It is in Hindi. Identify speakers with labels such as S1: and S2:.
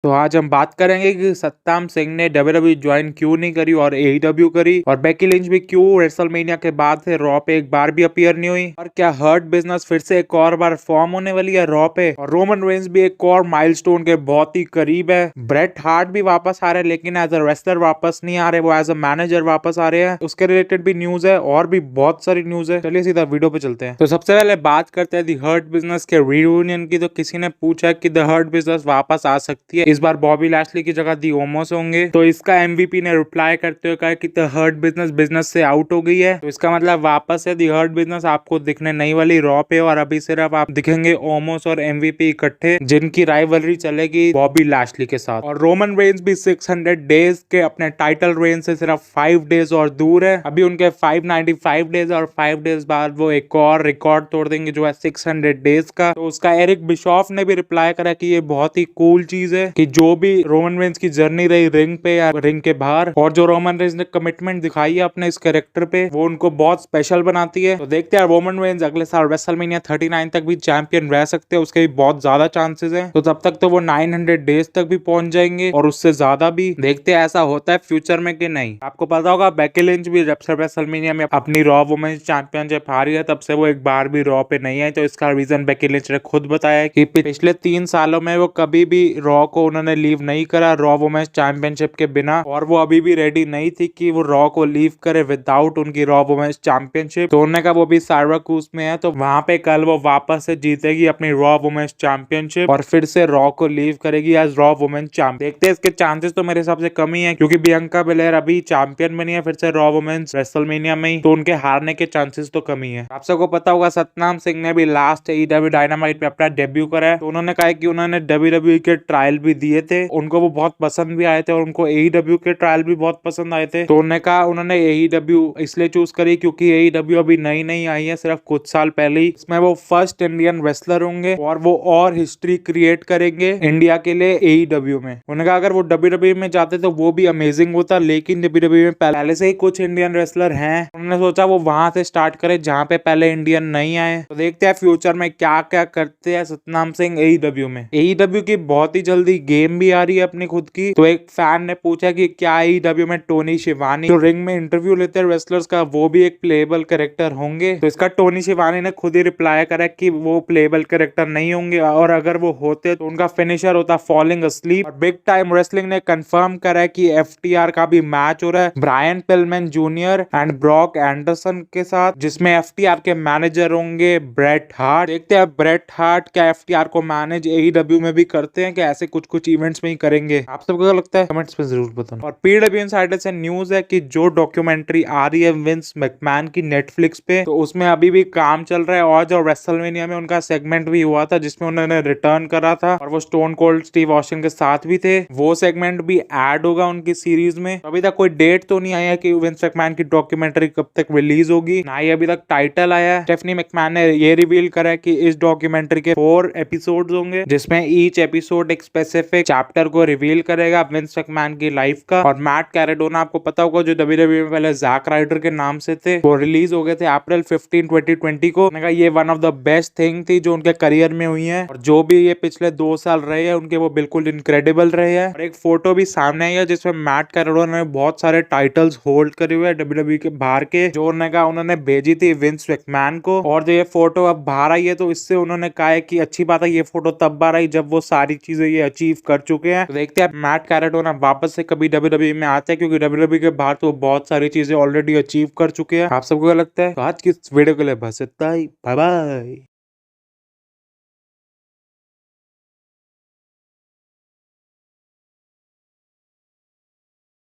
S1: तो आज हम बात करेंगे कि सत्ताम सिंह ने WWE ज्वाइन क्यों नहीं करी और AEW करी, और बेकी लिंच भी क्यों रेसलमेनिया के बाद से रॉ पे एक बार भी अपीयर नहीं हुई, और क्या हर्ट बिजनेस फिर से एक और बार फॉर्म होने वाली है रॉ पे, और रोमन रेंज भी एक और माइलस्टोन के बहुत ही करीब है। ब्रेट हार्ट भी वापस आ रहे हैं, लेकिन एज अ रेसलर वापस नहीं आ रहे, वो एज अ मैनेजर वापस आ रहे हैं। उसके रिलेटेड भी न्यूज है और भी बहुत सारी न्यूज है। चलिए सीधा वीडियो पे चलते हैं। तो सबसे पहले बात करते हैं दी हर्ट बिजनेस के रियूनियन की। तो किसी ने पूछा कि द हर्ट बिजनेस वापस आ सकती है, इस बार बॉबी लैशली की जगह दी ओमोस होंगे। तो इसका MVP ने रिप्लाई करते हुए कहा कि द हर्ट बिजनेस से आउट हो गई है। तो इसका मतलब वापस है दी हर्ट बिजनेस आपको दिखने नहीं वाली रॉ पे, और अभी सिर्फ आप दिखेंगे ओमोस और MVP इकट्ठे, जिनकी राइवलरी चलेगी बॉबी लैशली के साथ। और रोमन रेंज भी 600 डेज के अपने टाइटल रेंज से सिर्फ 5 डेज और दूर है। अभी उनके 595 डेज और 5 डेज बाद वो एक और रिकॉर्ड तोड़ देंगे जो है 600 डेज का। तो उसका एरिक बिशॉफ ने भी रिप्लाई करा कि ये बहुत ही कूल चीज है कि जो भी रोमन रेंज की जर्नी रही रिंग पे या रिंग के बाहर, और जो रोमन रेंज ने कमिटमेंट दिखाई है अपने इस कैरेक्टर पे, वो उनको बहुत स्पेशल बनाती है। तो देखते हैं रोमन रेंज अगले साल रेसलमेनिया 39 तक भी चैंपियन रह सकते हैं, उसके भी बहुत ज्यादा चांसेस हैं। तो तब तक तो वो 900 डेज तक भी पहुंच जाएंगे और उससे ज्यादा भी। देखते हैं ऐसा होता है फ्यूचर में कि नहीं। आपको पता होगा बेकी लिंच भी रेसलमेनिया में अपनी रॉ वुमेन्स चैंपियनशिप हारी है, तब से वो एक बार भी रॉ पे नहीं आई। तो इसका रीजन बेकी लिंच ने खुद बताया कि पिछले 3 सालों में वो कभी भी रॉ को उन्होंने लीव नहीं करा रॉ वुमेन्स चैंपियनशिप के बिना, और वो अभी भी रेडी नहीं थी कि वो रॉ को लीव करे विदाउट उनकी रॉ वुमेन्स चैंपियनशिप। तो उन्होंने कहा वो भी साइराकूस में है, तो वहां पे कल वो वापस से जीतेगी अपनी रॉ वुमेन्स चैंपियनशिप और फिर से रॉ को लीव करेगी एज रॉ वुमेन्स चैंपियन। देखते हैं, इसके चांसेस तो मेरे हिसाब से कम ही है, क्योंकि बियांका बेलेयर अभी चैंपियन बनी है फिर से रॉ वुमेन्स रेसलमेनिया में ही, तो उनके हारने के चांसेस तो कम ही है। आप सबको पता होगा सतनाम सिंह ने भी लास्ट AEW डायनामाइट पे अपना डेब्यू करा है। तो उन्होंने कहा कि उन्होंने WWE के ट्रायल भी दिए थे, उनको वो बहुत पसंद भी आए थे, और उनको AEW के ट्रायल भी बहुत पसंद आए थे। तो उन्होंने कहा उन्होंने AEW इसलिए चूज करी क्योंकि AEW अभी नई नई आई है, सिर्फ कुछ साल पहले ही। इसमें वो फर्स्ट इंडियन रेसलर होंगे और वो और हिस्ट्री क्रिएट करेंगे इंडिया के लिए AEW में। उन्होंने कहा अगर वो WWE में जाते तो वो भी अमेजिंग होता, लेकिन WWE में पहले से ही कुछ इंडियन रेसलर हैं, उन्होंने सोचा वो वहां से स्टार्ट करे जहां पे पहले इंडियन नहीं आए। तो देखते हैं फ्यूचर में क्या क्या करते हैं सतनाम सिंह AEW में। AEW की बहुत ही जल्दी गेम भी आ रही है अपनी खुद की। तो एक फैन ने पूछा कि क्या AEW में टोनी शिवानी जो रिंग में इंटरव्यू लेते हैं रेसलर्स का, वो भी एक प्लेबल कैरेक्टर होंगे। तो इसका टोनी शिवानी ने खुद ही रिप्लाई करा कि वो प्लेबल कैरेक्टर नहीं होंगे, और अगर वो होते तो उनका फिनिशर होता फॉलिंग अस्लीप। और बिग टाइम रेसलिंग ने कंफर्म करा है कि FTR का भी मैच हो रहा है Brian Pillman junior and Brock Anderson के साथ, जिसमें FTR के मैनेजर होंगे ब्रेट हार्ट। देखते हैं ब्रेट हार्ट क्या FTR को मैनेज AEW में भी करते हैं, कि ऐसे कुछ कुछ इवेंट्स में ही करेंगे। आप सबको क्या लगता है कमेंट्स में जरूर बताना। और PW इनसाइडर से न्यूज है कि जो डॉक्यूमेंट्री आ रही है विंस मैकमैन की नेटफ्लिक्स पे, तो उसमें अभी भी काम चल रहा है। और जो रेसलमेनिया में उनका सेगमेंट भी हुआ था जिसमें उन्होंने रिटर्न करा था और वो स्टोन कोल्ड स्टीव ऑस्टिन के साथ भी थे, वो सेगमेंट भी ऐड होगा उनकी सीरीज में। अभी तक कोई डेट तो नहीं आया कि विंस मैकमैन की डॉक्यूमेंट्री कब तक रिलीज होगी, ना ही अभी तक टाइटल आया है। स्टेफनी मैकमैन ने ये रिवील करा है कि इस डॉक्यूमेंट्री के 4 एपिसोड्स होंगे, जिसमें ईच एपिसोड एक स्पेसिफिक चैप्टर को रिवील करेगा विंस मैकमैन की लाइफ का। और मैट कैरेडोना आपको पता होगा जो WWE में पहले जैक राइडर के नाम से थे, वो रिलीज हो गए थे अप्रैल 15, 2020 को। मैंने कहा ये one of the best thing थी जो उनके करियर में हुई है, और जो भी ये पिछले 2 साल रहे हैं उनके वो बिल्कुल इनक्रेडिबल रहे हैं। और एक फोटो भी सामने आई है जिसमें मैट कैरेडोना ने बहुत सारे टाइटल्स होल्ड करे हुए WWE के बाहर के, जो उन्होंने कहा उन्होंने भेजी थी विंस मैकमैन को। और जो ये फोटो अब बाहर आई है, तो इससे उन्होंने कहा है कि अच्छी बात है ये फोटो तब बाहर आई जब वो सारी चीजें ये अचीव कर चुके हैं। तो देखते हैं मैट कैरेडोना वापस से कभी WWE में आते हैं, क्योंकि WWE के बाहर तो बहुत सारी चीजें ऑलरेडी अचीव कर चुके हैं। आप सबको क्या लगता है? तो आज की इस वीडियो के लिए बस इतना ही। Bye bye.